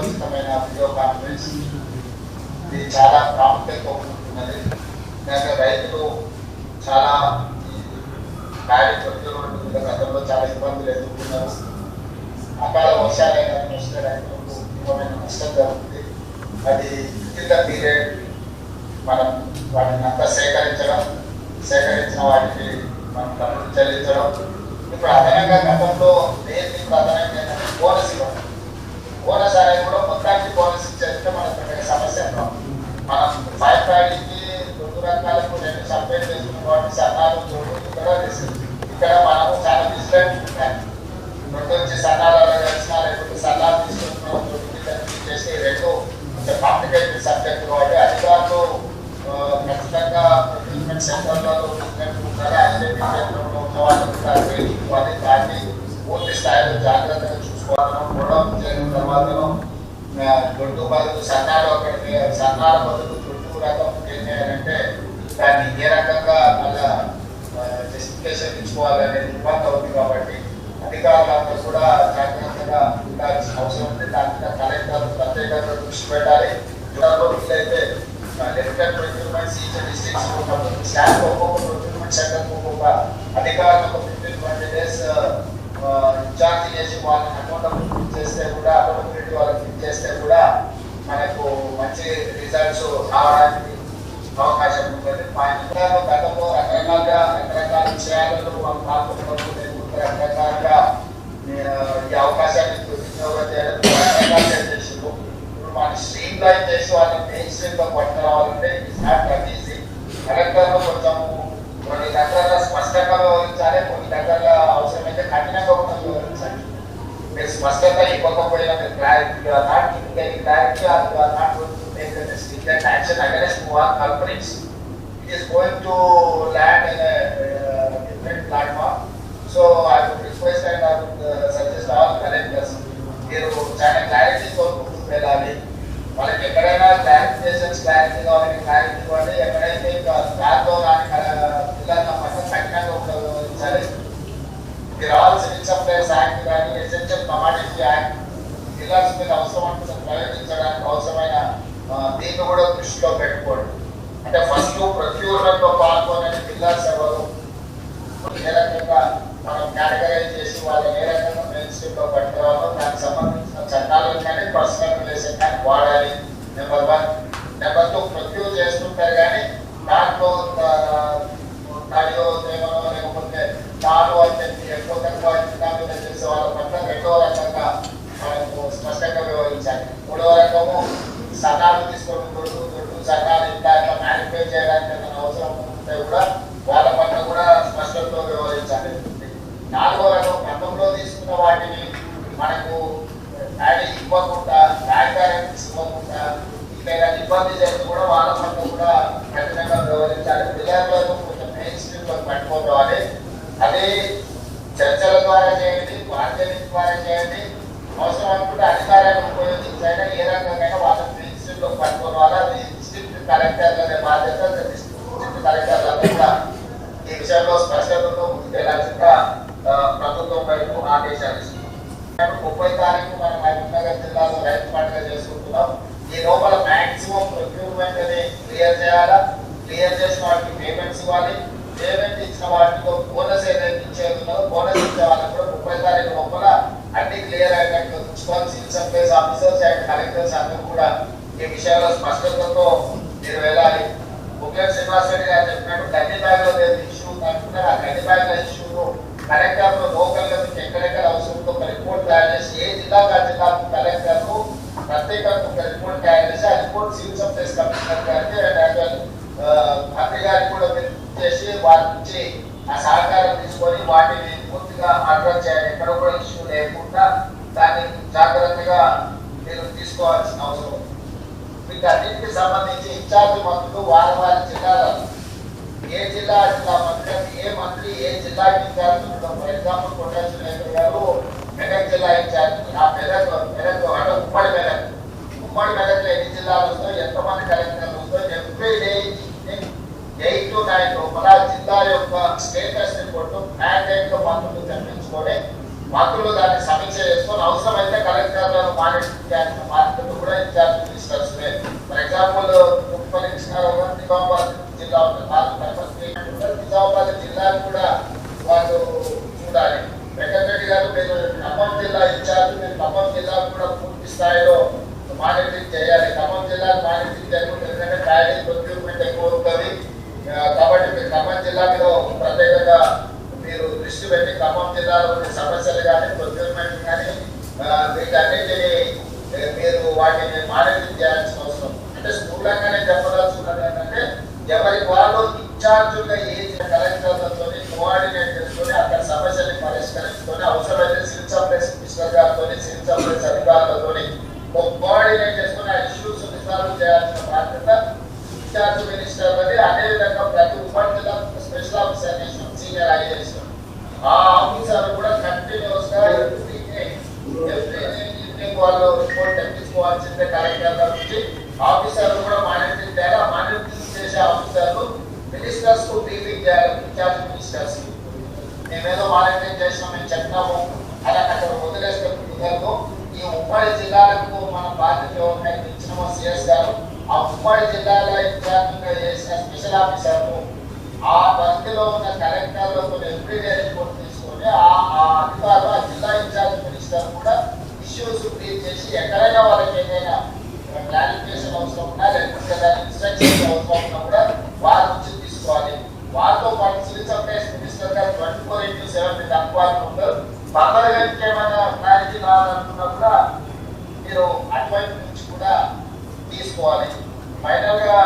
వీడియోచితమైన video conference ఇది చాలా ప్రాముఖ్యత ఉన్నది. రైతులు చాలా ప్యాడీ ప్రొక్యూర్మెంట్ గతంలో చాలా ఇబ్బందులు ఎదుర్కొన్నారు. అకాల వర్షాలైన వస్తే రైతులకు తీవ్రమైన నష్టం జరుగుతుంది. అది విత్ పీరియడ్ మనం వాటిని అంతా సేకరించిన వాటికి మనం డబ్బులు చెల్లించడం. ఇప్పుడు అదనంగా గతంలో దేని అదనంగా ఏంటంటే బోనస్ ఇవ్వడం. బోనస్ అనేది కూడా మొత్తానికి బోనస్ ఇచ్చేస్తే మనకు సమస్య. మనం ఫైవ్ ప్యాడీకి 2 రకాలకు 2 సపరేట్ చేసుకున్న వాటి సన్నాలు చూడు ఇక్కడ మనము చాలా డిఫరెంట్ ఉంటాయి. 2 వచ్చి సన్నాలు కలిసిన లేకపోతే సన్నాలు తీసుకుంటున్నాం చేసి 2 కొంచెం కాంప్లికేటెడ్ సబ్జెక్ట్ కాబట్టి అధికారులు ఖచ్చితంగా ప్రొక్యూర్మెంట్ సెంటర్లో వాళ్ళు దాన్ని పూర్తి స్థాయిలో జాగ్రత్తగా చూసుకోవాలను. గొడవ చేసిన తర్వాత దొడ్డు బదులు సన్నాలు ఒకటి సన్నాల బదులు దొడ్డు రకం ఏం చేయాలంటే దాన్ని ఏ రకంగా మళ్ళా జస్టిఫికేషన్ ఇచ్చుకోవాలనేది ఇబ్బంది అవుతుంది. కాబట్టి అధికారులందరూ కూడా జాగ్రత్తగా ఉండాల్సిన అవసరం ఉంది. దాని మీద కలెక్టర్ ప్రత్యేకంగా దృష్టి పెట్టాలి. వీలైతే limited procurements each districts staff ఒక్కొక్క ప్రొక్యూర్మెంట్ సెంటర్ ఒక్కొక్క అధికారులకు 15-20 days ఇన్ఛార్జ్ చేసి వాళ్ళని అకౌంటబిలిటీ చేస్తే కూడా అకౌంటబిలిటీ వాళ్ళకి చేస్తే కూడా మనకు మంచి రిజల్ట్స్ రావడానికి అవకాశం ఉంటుంది. గతంలో రకరకాల విషయాలలో వాళ్ళు పాల్గొనడం రకరకాలుగా ఈ అవకాశాన్ని వినియోగం చేయడం రకరకాలుగా చేసిండ్రు. ఇప్పుడు మనం స్ట్రీమ్ లైన్ చేసి వాళ్ళని మెయిన్ స్ట్రీమ్ లో పట్టుకురావాలంటే ఇట్స్ నాట్ దట్ ఈజీ. కలెక్టర్లో కొంచెం కొన్ని దగ్గరలో స్పష్టంగా వివరించాలి, కొన్ని దగ్గరలో అవసరమైతే కఠినంగా కూడా వివరించాలి. మీరు స్పష్టంగా ఇవ్వకపోయినా మీరు clarity action against who are culprits. It is going to land in a different platform. So I would request and I would suggest all collectors మీరు చాలా క్లారిటీతో వెళ్ళాలి. వాళ్ళకి ఎక్కడైనా క్లారిఫికేషన్స్ క్లారిటీ కావాలని క్లారిటీ ఇవ్వండి. ఎక్కడైతే దాంట్లో కానీ పిల్లల పట్ల కఠినంగా ఉపయోగించాలి. మీరు ఆల్ సివిల్ సప్లైస్ యాక్ట్ కానీ ఎసెన్షియల్ కమాడిటీ యాక్ట్ పిల్లర్స్ మీద అవసరం అనుకున్న ప్రయోగించడానికి అవసరమైన దీన్ని కూడా దృష్టిలో పెట్టుకోండి. అంటే ఫస్ట్ ప్రొక్యూర్మెంట్ లో పాల్గొనే పిల్లర్స్ ఎవరు, ఏ రకంగా మనం కేటగరైజ్ చేసి వాళ్ళని ఏ రకంగా మెయిన్ స్ట్రీమ్ లో పట్టుకోవాలో దానికి సంబంధించిన చట్టాలను కానీ పర్సనల్ రిలేషన్ కానీ వాడాలి. నెంబర్ 1. నెంబర్ 2, ప్రొక్యూర్ చేస్తుంటారు కానీ దాంట్లో తడియో తేమనో లేకపోతే తాను అని చెప్పి ఎక్కువ తక్కువ మీద చేసే వాళ్ళ పట్ల 2వ రకంగా మనకు స్పష్టంగా వివరించాలి. 3వ రకము సన్నాలు తీసుకొని దొడ్డు సన్నాలు ఇట్లా మ్యానిఫై చేయడానికి అవసరం ఉంటే కూడా వాళ్ళ పట్ల కూడా స్పష్టంతో వివరించాలి. 4వ రకం గతంలో తీసుకున్న వాటిని మనకు యాడ్ ఇవ్వకుండా ట్రాన్స్పరెన్సీ ఇవ్వకుండా ఇంకా ఇబ్బంది చేసి కూడా వాళ్ళ పట్ల కూడా కఠినంగా వివరించాలి. పిల్లలకు కొంచెం మెయిన్ స్ట్రీమ్ లో పట్టుకోవాలి. అది చర్చల ద్వారా చేయండి, బార్గెనింగ్ ద్వారా చేయండి. అవసరం అనుకుంటే అధికారాన్ని ఉపయోగించైనా ఏ రకంగా వాళ్ళని మెయిన్ స్ట్రీమ్ లో పట్టుకోవాలి. అది డిస్ట్రిక్ట్ కలెక్టర్లనే బాధ్యత. డిస్ట్రిక్ట్ కలెక్టర్లందరూ కూడా ఈ విషయంలో స్పష్టతతో ముందుకెళ్లాల్సిందిగా ప్రభుత్వం వైపు ఆదేశాలు ఇస్తున్నాం. 30వ తారీఖు మనం మహబూబ్నగర్ జిల్లాలో రైతు పండుగ చేసుకుంటున్నాం. ఈ లోపల మాక్సిమం ప్రొక్యూర్మెంట్ అని క్లియర్ చేయాలా. క్లియర్ చేసిన వాటికి పేమెంట్స్ ఇవ్వాలి. పేమెంట్ ఇచ్చిన వాటిలో బోనస్ ఏదైతే ఇచ్చేది ఉన్నదో బోనస్ ఇచ్చే వాళ్ళకి కూడా 30వ తారీఖు లోపల అన్ని క్లియర్ అయినట్టు municipal civil supplies officers and collectors అందరూ కూడా ఈ విషయాల్లో స్పష్టతతో మీరు వెళ్ళాలి. ముఖ్యంగా శ్రీనివాస్ రెడ్డి గారు చెప్పినట్టు గడ్డి బ్యాగ్లో ఇష్యూ అనుకుంటారు. ఆ గడ్డి బ్యాగ్ల ఇష్యూను కలెక్టర్లు లోకల్గా మీకు ఎక్కడెక్కడ అవసరంతో ఒక రిపోర్ట్ తయారు చేసి ఏ జిల్లాకు ఆ జిల్లాకు కలెక్టర్లు ప్రత్యేకంగా ఒక రిపోర్ట్ తయారు చేసి ఆ రిపోర్ట్ సివిల్ సప్లైస్ కమిషనర్ గారికి అండ్ మంత్రి గారికి కూడా చేసి వారి నుంచి ఆ సహకారం తీసుకొని వాటిని పూర్తిగా అడ్రస్ చేయాలి. ఎక్కడ కూడా ఇష్యూ లేకుండా దాన్ని జాగ్రత్తగా మీరు తీసుకోవాల్సిన అవసరం ఉంది. మీకు అన్నింటికి సంబంధించి ఇన్ఛార్జ్ మంత్రులు వారి జిల్లాలో ఏ జిల్లా మంత్రి ఏ మంత్రి ఏ జిల్లాకి ఇన్ఛార్జ్ ఉండడం. ఫర్ ఎగ్జాంపుల్ కొండా సురేంద్ర గారు మెదక్ జిల్లా ఇన్ఛార్జ్. ఆ మెదక్ అంటే ఉమ్మడి మెదక్లో ఎన్ని జిల్లాలు వస్తాయో ఎంతమంది కలెక్టర్లు వస్తాయో ఎవ్రీ డే 8 to 9 లోపల జిల్లా యొక్క స్టేటస్ రిపోర్టు మ్యాండేట్ తో మంత్రులు తెప్పించుకొని మంత్రులు దాన్ని సమీక్ష చేసుకొని అవసరమైతే కలెక్టర్లను మానిటరింగ్ చేయాల్సిన బాధ్యత కూడా incharge ministers. For example Nizamabad జిల్లా ఉంది, నిజామాబాద్ జిల్లాను కూడా వాళ్ళు చూడాలి. వెంకటరెడ్డి గారు మీరు ఖమ్మం జిల్లా ఇన్ఛార్జ్, మీరు ఖమ్మం జిల్లాకు కూడా పూర్తి స్థాయిలో మానిటరింగ్ చేయాలి. ఖమ్మం జిల్లా మానిటరింగ్ చేయకుండా ఎందుకంటే ట్రావెలింగ్ ప్రొక్యూర్మెంట్ ఎక్కువ ఉంటుంది కాబట్టి మీరు ఖమ్మం జిల్లా మీద ప్రత్యేకంగా మీరు దృష్టి పెట్టి ఖమ్మం జిల్లాలో సమస్యలు కానీ ప్రొక్యూర్మెంట్ కానీ వీటన్నిటిని మీరు వాటిని మానిటరింగ్ చేయాల్సిన అవసరం. అంటే స్థూలంగానే చెప్పదలుచుకున్నది ఏంటంటే ఎవరికి వాళ్ళు ఇన్ఛార్జ్గా ఏజ్ కలెక్టర్లతో కోఆర్డినేట్ చేసుకొని అక్కడ సమస్యల్ని పరిష్కరించుకొని అవసరమైతే సివిల్ సప్లైస్ మినిస్టర్ గారితో సివిల్ సప్లైస్ అధికారులతో కోఆర్డినేట్ చేసుకుని ఆ ఇష్యూస్ రిజాల్వ్ చేయాల్సిన బాధ్యత ఇన్ఛార్జ్ మినిస్టర్ అని. అదేవిధంగా ప్రతి ఉప జిల్లా స్పెషల్ ఆఫీసర్ సీనియర్ ఐఏఎస్ ఆ ఆఫీసర్ కూడా కంటిన్యూస్ గా వాళ్ళు రిపోర్ట్ తెప్పించుకోవాల్సిందే కలెక్టర్ నుంచి. ఆఫీసర్ కూడా మానిటరింగ్ చేయాలి. మానిటరింగ్ చేసే ఆఫీసర్లు మినిస్టర్స్ కు బ్రీఫింగ్ చేయాలి. ఇన్ఛార్జ్ మినిస్టర్స్ మేమేదో మానిటరింగ్ చేసినాం మేము చెప్తాము అలా అక్కడ వదిలేస్తే కుదరదు. ఈ ఉమ్మడి జిల్లాలకు మన బాధ్యత ఎవరికైనా ఇచ్చినామో సిఎస్ గారు ఆ ఉమ్మడి జిల్లాల ఇన్ఛార్జిగా చేసిన స్పెషల్ ఆఫీసర్లు ఆ పరిధిలో ఉన్న కలెక్టర్లతో ఎవ్రీడే రిపోర్ట్ తీసుకొని ఆ అధికారులు ఆ జిల్లా ఇన్ఛార్జ్ మినిస్టర్ కూడా ఇష్యూస్ బ్రీఫ్ చేసి ఎక్కడైనా వాళ్ళకి ఏదైనా క్లారిఫికేషన్ అవసరం ఉన్నా లేకపోతే ఇన్స్ట్రక్షన్స్ అవసరం ఉన్నా కూడా వారి నుంచి తీసుకోవాలి. వారితో పాటు సివిల్ సప్లైస్ మినిస్టర్ గారు 24/7 మీద అందుబాటులో ఉంటారు. ఫర్దర్గా ఇంకేమైనా క్లారిటీ కావాలనుకున్నా కూడా మీరు అటువైపు నుంచి కూడా తీసుకోవాలి. ఫైనల్ గా